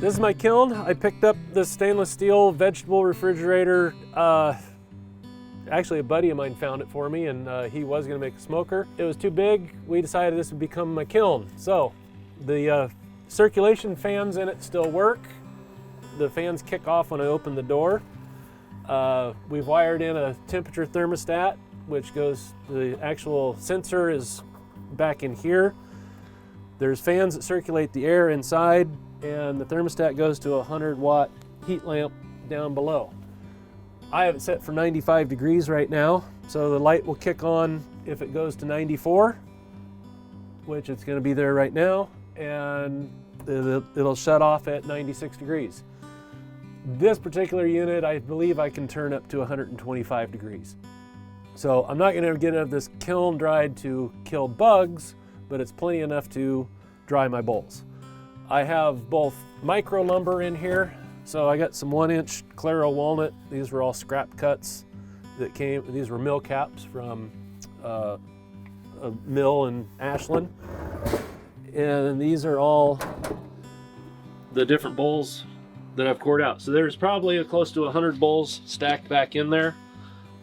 This is my kiln. I picked up this stainless steel vegetable refrigerator. Actually, a buddy of mine found it for me, and he was gonna make a smoker. It was too big. We decided this would become my kiln. So the circulation fans in it still work. The fans kick off when I open the door. We've wired in a temperature thermostat, which goes, the actual sensor is back in here. There's fans that circulate the air inside, and the thermostat goes to a 100-watt heat lamp down below. I have it set for 95 degrees right now, so the light will kick on if it goes to 94, which it's going to be there right now, and it'll shut off at 96 degrees. This particular unit, I believe I can turn up to 125 degrees. So I'm not going to get this kiln dried to kill bugs, but it's plenty enough to dry my bowls. I have both micro lumber in here. So I got some 1-inch Claro walnut. These were all scrap cuts that came, these were mill caps from a mill in Ashland. And these are all the different bowls that I've cored out. So there's probably close to 100 bowls stacked back in there.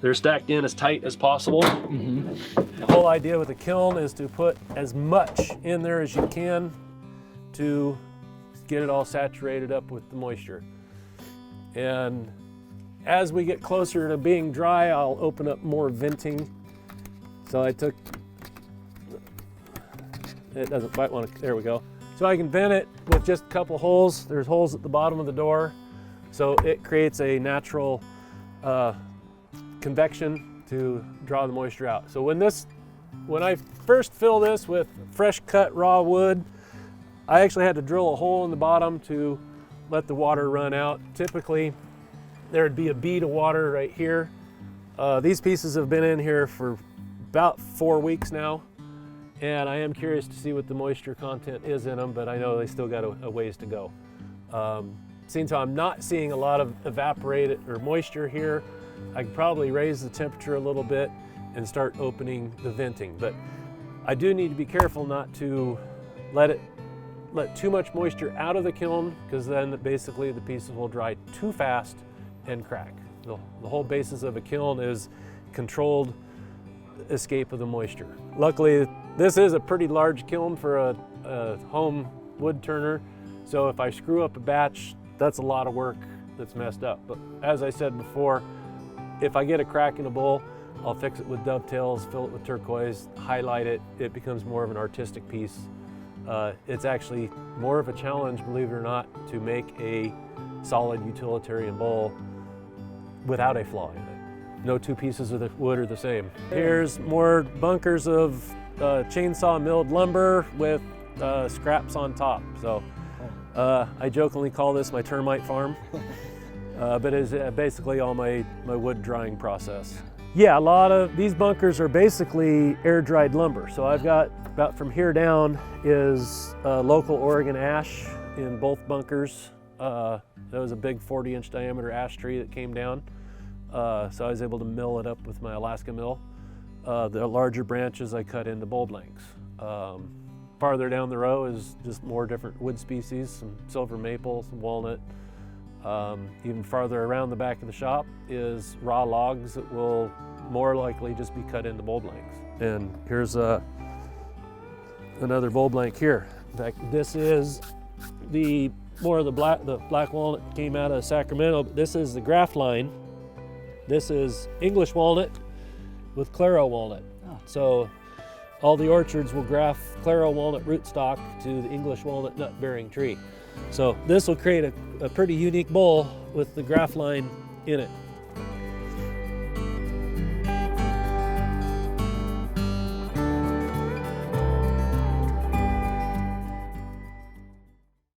They're stacked in as tight as possible. The whole idea with the kiln is to put as much in there as you can to get it all saturated up with the moisture. And as we get closer to being dry, I'll open up more venting. So I took, it doesn't quite want to, there we go. So I can vent it with just a couple holes. There's holes at the bottom of the door. So it creates a natural convection to draw the moisture out. So when I first fill this with fresh cut raw wood, I actually had to drill a hole in the bottom to let the water run out. Typically, there'd be a bead of water right here. These pieces have been in here for about 4 weeks now, and I am curious to see what the moisture content is in them, but I know they still got a ways to go. Since I'm not seeing a lot of evaporated or moisture here, I could probably raise the temperature a little bit and start opening the venting. But I do need to be careful not to let too much moisture out of the kiln, because then basically the pieces will dry too fast and crack. The whole basis of a kiln is controlled escape of the moisture. Luckily, this is a pretty large kiln for a home wood turner, so if I screw up a batch, that's a lot of work that's messed up. But as I said before, if I get a crack in a bowl, I'll fix it with dovetails, fill it with turquoise, highlight it. It becomes more of an artistic piece. It's actually more of a challenge, believe it or not, to make a solid utilitarian bowl without a flaw in it. No two pieces of the wood are the same. Here's more bunkers of chainsaw milled lumber with scraps on top. So I jokingly call this my termite farm, but it's basically all my wood drying process. Yeah, a lot of these bunkers are basically air-dried lumber. So I've got about from here down is local Oregon ash in both bunkers. That was a big 40-inch diameter ash tree that came down. So I was able to mill it up with my Alaska mill. The larger branches I cut into bowl blanks. Farther down the row is just more different wood species, some silver maple, some walnut. Even farther around the back of the shop is raw logs that will more likely just be cut into bowl blanks. And here's another bowl blank here. In fact, this is the black walnut that came out of Sacramento, but this is the graft line. This is English walnut with Claro walnut. Oh. So all the orchards will graft Claro walnut rootstock to the English walnut nut-bearing tree. So this will create a pretty unique bowl with the graft line in it.